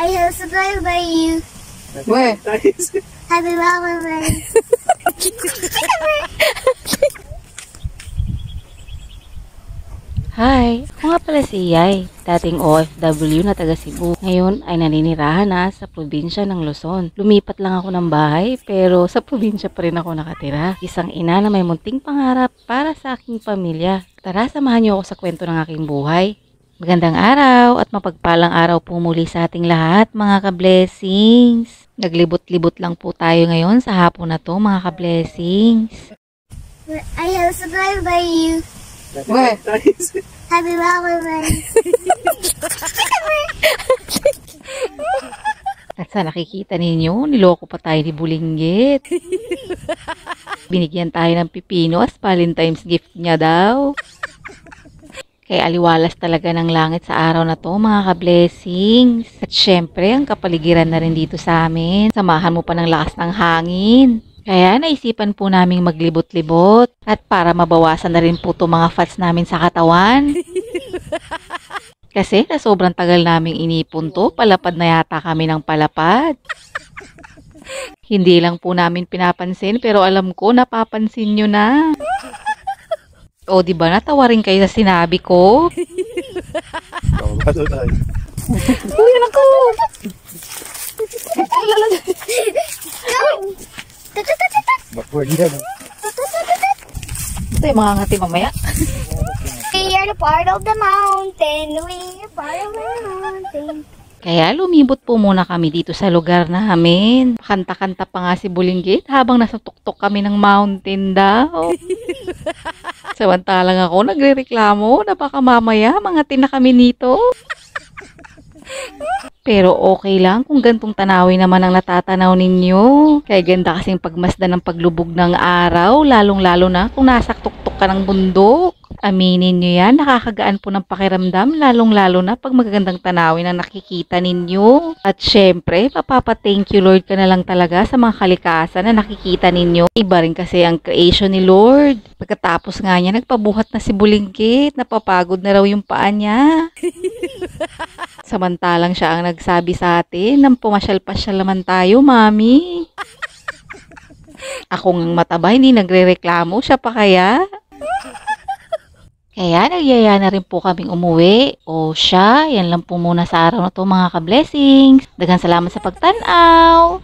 I have surprised by you. Where? Happy Valentine's. Hi! Ako nga pala si Yay, dating OFW na taga Cebu. Ngayon ay naninirahan na sa probinsya ng Luzon. Lumipat lang ako ng bahay pero sa probinsya pa rin ako nakatira. Isang ina na may munting pangarap para sa aking pamilya. Tara, samahan niyo ako sa kwento ng aking buhay. Magandang araw at mapagpalang araw po muli sa ating lahat mga ka-blessings. Naglibot-libot lang po tayo ngayon sa hapon na to mga ka-blessings. I have surprised by you. Where? Happy Valentine's. At sa nakikita ninyo, niloko pa tayo ni Bulinggit. Binigyan tayo ng pipino as Valentine's gift niya daw. Kaya aliwalas talaga ng langit sa araw na to mga ka-blessings. At syempre, ang kapaligiran na rin dito sa amin. Samahan mo pa ng lakas ng hangin. Kaya naisipan po naming maglibot-libot at para mabawasan na rin po itong mga fats namin sa katawan. Kasi na sobrang tagal naming inipon to, palapad na yata kami ng palapad. Hindi lang po namin pinapansin pero alam ko napapansin nyo na. O diba natawa rin kayo sa sinabi ko? Uy, anak ko! Ito yung mga ngati mamaya. We are the part of the mountain. We are part of the mountain. Kaya lumibot po muna kami dito sa lugar namin. Kanta-kanta pa nga si Bulinggit habang nasa tuktok kami ng mountain daw. Samantalang ako nagrereklamo na baka mamaya mga tina kami nito. Pero okay lang kung gantong tanawin naman ang natatanaw ninyo. Kaya ganda kasing pagmasdan ng paglubog ng araw, lalong-lalo na kung nasa tuktok ka ng bundok. Aminin nyo yan, nakakagaan po ng pakiramdam, lalong-lalo na pag magagandang tanawin ang nakikita ninyo. At syempre, papapa-thank you Lord ka na lang talaga sa mga kalikasan na nakikita ninyo. Iba rin kasi ang creation ni Lord. Pagkatapos nga niya, nagpabuhat na si Bulinggit, napapagod na raw yung paa niya. Samantalang siya ang nagsabi sa atin nang pumasyal-pasyal naman tayo, Mami. Ako ngang mataba, hindi nagre-reklamo, siya pa kaya? Kaya nagyaya na rin po kaming umuwi. O siya, yan lang po muna sa araw na to mga ka-blessings. Daghang salamat sa pagtanaw.